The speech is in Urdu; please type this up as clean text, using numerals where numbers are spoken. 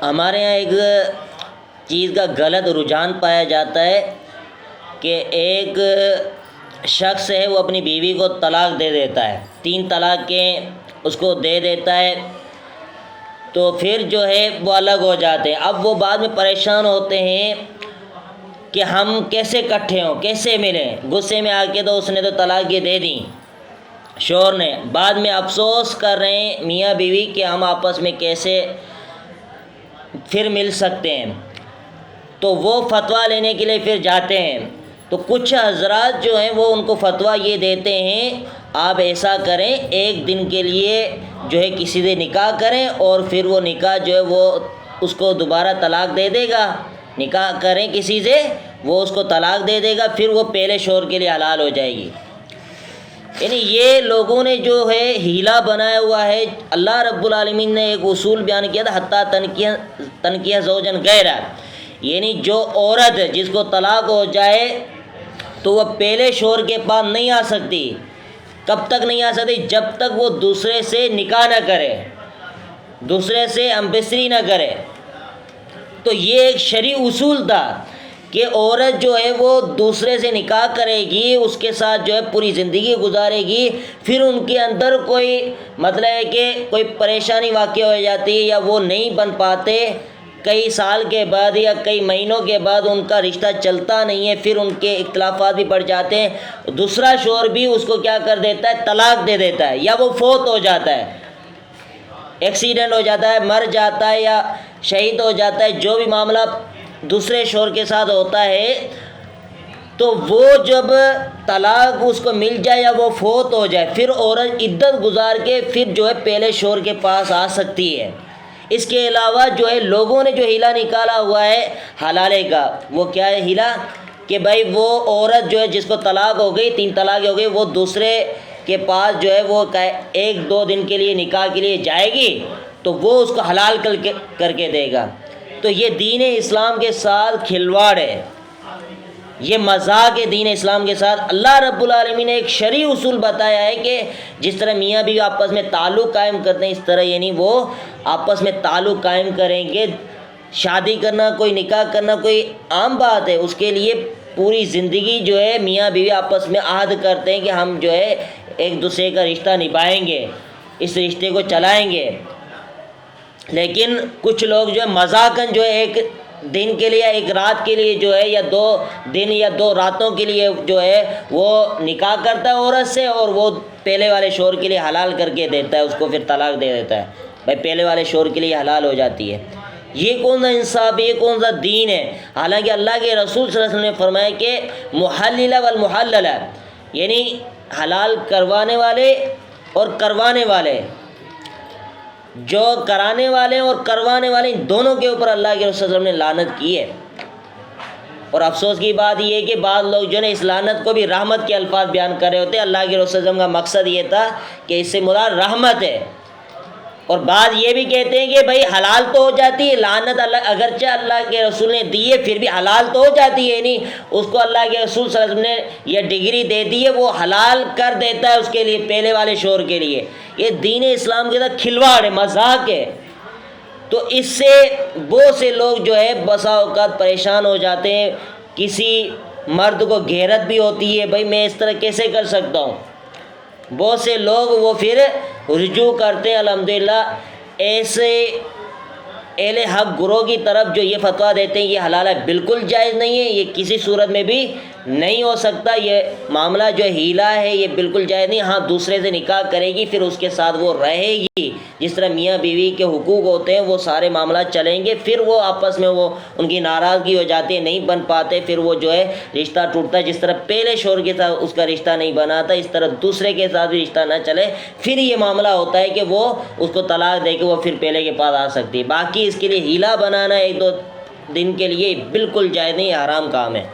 ہمارے یہاں ایک چیز کا غلط رجحان پایا جاتا ہے کہ ایک شخص ہے وہ اپنی بیوی کو طلاق دے دیتا ہے، 3 طلاقیں اس کو دے دیتا ہے، تو پھر جو ہے وہ الگ ہو جاتے ہیں۔ اب وہ بعد میں پریشان ہوتے ہیں کہ ہم کیسے اکٹھے ہوں، کیسے ملیں۔ غصے میں آ کے تو اس نے تو طلاقیں دے دیں شوہر نے، بعد میں افسوس کر رہے ہیں میاں بیوی کہ ہم آپس میں کیسے پھر مل سکتے ہیں۔ تو وہ فتویٰ لینے کے لیے پھر جاتے ہیں، تو کچھ حضرات جو ہیں وہ ان کو فتویٰ یہ دیتے ہیں آپ ایسا کریں، 1 دن کے لیے جو ہے کسی سے نکاح کریں اور پھر وہ نکاح جو ہے وہ اس کو دوبارہ طلاق دے دے گا۔ نکاح کریں کسی سے، وہ اس کو طلاق دے دے گا، پھر وہ پہلے شوہر کے لیے حلال ہو جائے گی۔ یعنی یہ لوگوں نے جو ہے ہیلا بنایا ہوا ہے۔ اللہ رب العالمین نے ایک اصول بیان کیا تھا، حتیٰ تنکیہ زوجن غیرہ، یعنی جو عورت جس کو طلاق ہو جائے تو وہ پہلے شوہر کے پاس نہیں آ سکتی۔ کب تک نہیں آ سکتی؟ جب تک وہ دوسرے سے نکاح نہ کرے، دوسرے سے ہم بستری نہ کرے۔ تو یہ ایک شرعی اصول تھا کہ عورت جو ہے وہ دوسرے سے نکاح کرے گی، اس کے ساتھ جو ہے پوری زندگی گزارے گی، پھر ان کے اندر کوئی مطلب ہے کہ کوئی پریشانی واقع ہو جاتی ہے یا وہ نہیں بن پاتے، کئی سال کے بعد یا کئی مہینوں کے بعد ان کا رشتہ چلتا نہیں ہے، پھر ان کے اختلافات بھی بڑھ جاتے ہیں، دوسرا شوہر بھی اس کو کیا کر دیتا ہے؟ طلاق دے دیتا ہے، یا وہ فوت ہو جاتا ہے، ایکسیڈنٹ ہو جاتا ہے، مر جاتا ہے یا شہید ہو جاتا ہے، جو بھی معاملہ دوسرے شوہر کے ساتھ ہوتا ہے، تو وہ جب طلاق اس کو مل جائے یا وہ فوت ہو جائے، پھر عورت عدت گزار کے پھر جو ہے پہلے شوہر کے پاس آ سکتی ہے۔ اس کے علاوہ جو ہے لوگوں نے جو ہیلا نکالا ہوا ہے حلالے کا، وہ کیا ہے ہیلا؟ کہ بھائی وہ عورت جو ہے جس کو طلاق ہو گئی، 3 طلاق ہو گئی، وہ دوسرے کے پاس جو ہے وہ 1-2 دن کے لیے نکاح کے لیے جائے گی تو وہ اس کو حلال کر کے دے گا۔ تو یہ دین اسلام کے ساتھ کھلواڑ ہے، یہ مذاق ہے دین اسلام کے ساتھ۔ اللہ رب العالمین نے ایک شرعی اصول بتایا ہے کہ جس طرح میاں بیوی آپس میں تعلق قائم کرتے ہیں، اس طرح یعنی وہ آپس میں تعلق قائم کریں گے۔ شادی کرنا، کوئی نکاح کرنا کوئی عام بات ہے، اس کے لیے پوری زندگی جو ہے میاں بیوی آپس میں عہد کرتے ہیں کہ ہم جو ہے ایک دوسرے کا رشتہ نبھائیں گے، اس رشتے کو چلائیں گے۔ لیکن کچھ لوگ جو ہے مذاقاً جو ہے ایک دن کے لیے، ایک رات کے لیے جو ہے، یا 2 دن یا 2 راتوں کے لیے جو ہے وہ نکاح کرتا ہے عورت سے، اور وہ پہلے والے شوہر کے لیے حلال کر کے دیتا ہے، اس کو پھر طلاق دے دیتا ہے، بھائی پہلے والے شوہر کے لیے حلال ہو جاتی ہے۔ یہ کون سا انصاف ہے؟ یہ کون سا دین ہے؟ حالانکہ اللہ کے رسول صلی اللہ علیہ وسلم نے فرمایا کہ محللہ والمحللہ، یعنی حلال کروانے والے اور کروانے والے، جو کرانے والے اور کروانے والے، دونوں کے اوپر اللہ کے رسول صلی اللہ علیہ وسلم نے لعنت کی ہے۔ اور افسوس کی بات یہ ہے کہ بعض لوگ جو ہے اس لعنت کو بھی رحمت کے الفاظ بیان کر رہے ہوتے ہیں۔ اللہ کے رسول صلی اللہ علیہ وسلم کا مقصد یہ تھا کہ اس سے مراد رحمت ہے، اور بعض یہ بھی کہتے ہیں کہ بھائی حلال تو ہو جاتی ہے، لعنت اللہ اگرچہ اللہ کے رسول نے دی ہے پھر بھی حلال تو ہو جاتی ہے، نہیں اس کو اللہ کے رسول صلی اللہ علیہ وسلم نے یہ ڈگری دے دی ہے، وہ حلال کر دیتا ہے اس کے لیے، پہلے والے شوہر کے لیے۔ یہ دین اسلام کے ساتھ کھلواڑ ہے، مذاق ہے۔ تو اس سے بہت سے لوگ جو ہے بسا اوقات پریشان ہو جاتے ہیں، کسی مرد کو غیرت بھی ہوتی ہے، بھائی میں اس طرح کیسے کر سکتا ہوں۔ بہت سے لوگ وہ پھر رجوع کرتے ہیں الحمدللہ ایسے اہل حق گروہ کی طرف جو یہ فتویٰ دیتے ہیں یہ حلال ہے، بالکل جائز نہیں ہے، یہ کسی صورت میں بھی نہیں ہو سکتا، یہ معاملہ جو ہیلا ہے یہ بالکل جائز نہیں۔ ہاں دوسرے سے نکاح کرے گی، پھر اس کے ساتھ وہ رہے گی، جس طرح میاں بیوی کے حقوق ہوتے ہیں وہ سارے معاملات چلیں گے، پھر وہ آپس میں وہ ان کی ناراضگی ہو جاتی ہے، نہیں بن پاتے، پھر وہ جو ہے رشتہ ٹوٹتا ہے۔ جس طرح پہلے شوہر کے ساتھ اس کا رشتہ نہیں بنا تھا، اس طرح دوسرے کے ساتھ بھی رشتہ نہ چلے، پھر یہ معاملہ ہوتا ہے کہ وہ اس کو طلاق دے کے وہ پھر پہلے کے پاس آ سکتی ہے۔ باقی اس کے لیے ہیلا بنانا 1-2 دن کے لیے بالکل جائز نہیں، حرام کام ہے۔